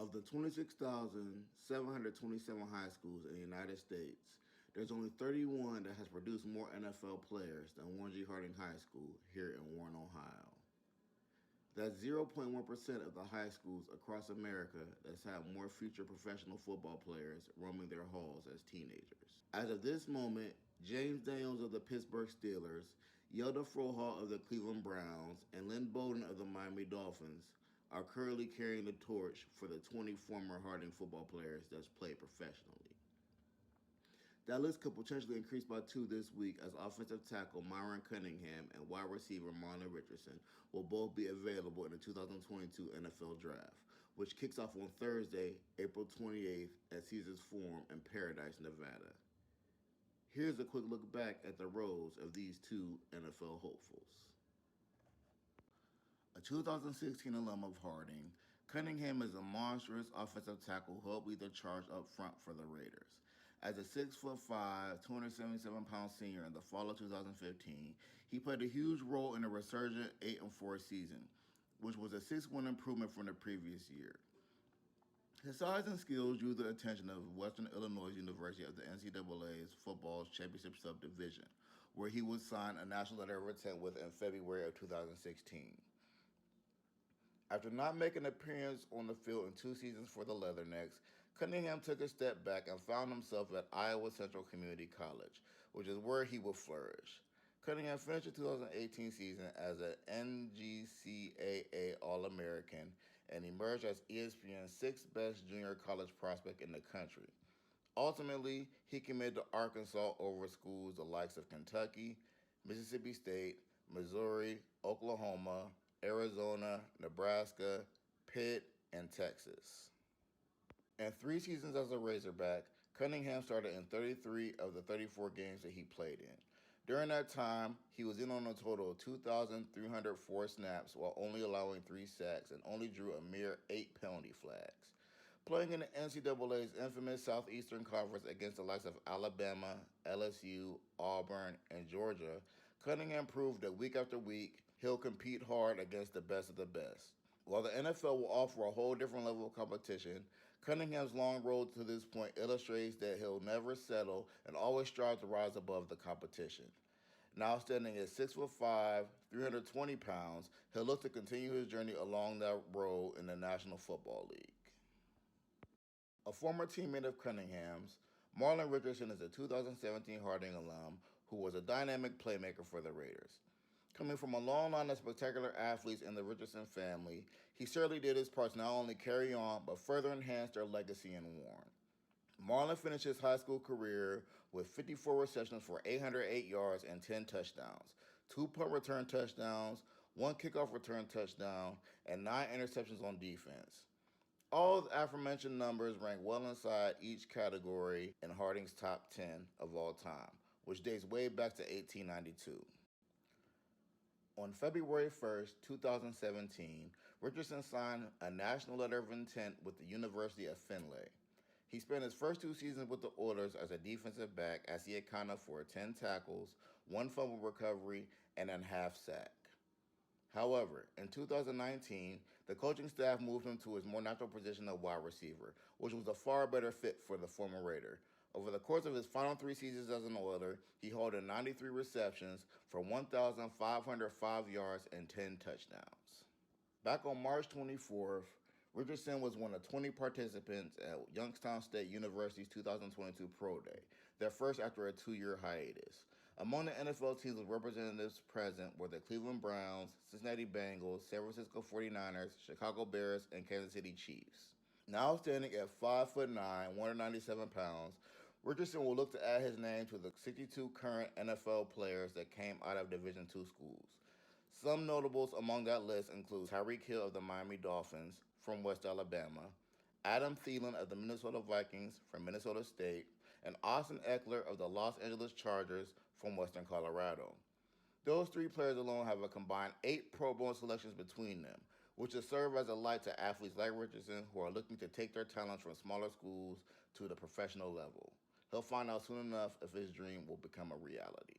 Of the 26,727 high schools in the United States, there's only 31 that has produced more NFL players than Warren G. Harding High School here in Warren, Ohio. That's 0.1% of the high schools across America that's had more future professional football players roaming their halls as teenagers. As of this moment, James Daniels of the Pittsburgh Steelers, Yelda Frohall of the Cleveland Browns, and Lynn Bowden of the Miami Dolphins are currently carrying the torch for the 20 former Harding football players that's played professionally. That list could potentially increase by 2 this week as offensive tackle Myron Cunningham and wide receiver Marlin Richardson will both be available in the 2022 NFL Draft, which kicks off on Thursday, April 28th at Caesars Forum in Paradise, Nevada. Here's a quick look back at the roles of these two NFL hopefuls. A 2016 alum of Harding, Cunningham is a monstrous offensive tackle who helped lead the charge up front for the Raiders. As a 6'5", 277-pound senior in the fall of 2015, he played a huge role in the resurgent 8-4 season, which was a 6-win improvement from the previous year. His size and skills drew the attention of Western Illinois University of the NCAA's football championship subdivision, where he was signed a national letter of intent with in February of 2016. After not making an appearance on the field in 2 seasons for the Leathernecks, Cunningham took a step back and found himself at Iowa Central Community College, which is where he will flourish. Cunningham finished the 2018 season as an NGCAA All-American and emerged as ESPN's 6th best junior college prospect in the country. Ultimately, he committed to Arkansas over schools the likes of Kentucky, Mississippi State, Missouri, Oklahoma, Arizona, Nebraska, Pitt, and Texas. In 3 seasons as a Razorback, Cunningham started in 33 of the 34 games that he played in. During that time, he was in on a total of 2,304 snaps while only allowing 3 sacks and only drew a mere 8 penalty flags. Playing in the NCAA's infamous Southeastern Conference against the likes of Alabama, LSU, Auburn, and Georgia, Cunningham proved that week after week, he'll compete hard against the best of the best. While the NFL will offer a whole different level of competition, Cunningham's long road to this point illustrates that he'll never settle and always strive to rise above the competition. Now standing at 6'5", 320 pounds, he'll look to continue his journey along that road in the National Football League. A former teammate of Cunningham's, Marlin Richardson is a 2017 Harding alum who was a dynamic playmaker for the Raiders. Coming from a long line of spectacular athletes in the Richardson family, he certainly did his part to not only carry on, but further enhance their legacy in Warren. Marlin finished his high school career with 54 receptions for 808 yards and 10 touchdowns, 2 punt return touchdowns, 1 kickoff return touchdown, and 9 interceptions on defense. All of the aforementioned numbers rank well inside each category in Harding's top 10 of all time, which dates way back to 1892. On February 1st, 2017, Richardson signed a national letter of intent with the University of Findlay. He spent his first 2 seasons with the Oilers as a defensive back as he accounted for 10 tackles, 1 fumble recovery, and a half sack. However, in 2019, the coaching staff moved him to his more natural position of wide receiver, which was a far better fit for the former Raider. Over the course of his final 3 seasons as an Oiler, he held in 93 receptions for 1,505 yards and 10 touchdowns. Back on March 24th, Richardson was one of 20 participants at Youngstown State University's 2022 Pro Day, their first after a 2-year hiatus. Among the NFL teams with representatives present were the Cleveland Browns, Cincinnati Bengals, San Francisco 49ers, Chicago Bears, and Kansas City Chiefs. Now standing at 5'9", 197 pounds, Richardson will look to add his name to the 62 current NFL players that came out of Division II schools. Some notables among that list include Tyreek Hill of the Miami Dolphins from West Alabama, Adam Thielen of the Minnesota Vikings from Minnesota State, and Austin Eckler of the Los Angeles Chargers from Western Colorado. Those 3 players alone have a combined 8 Pro Bowl selections between them, which will serve as a light to athletes like Richardson who are looking to take their talents from smaller schools to the professional level. He'll find out soon enough if his dream will become a reality.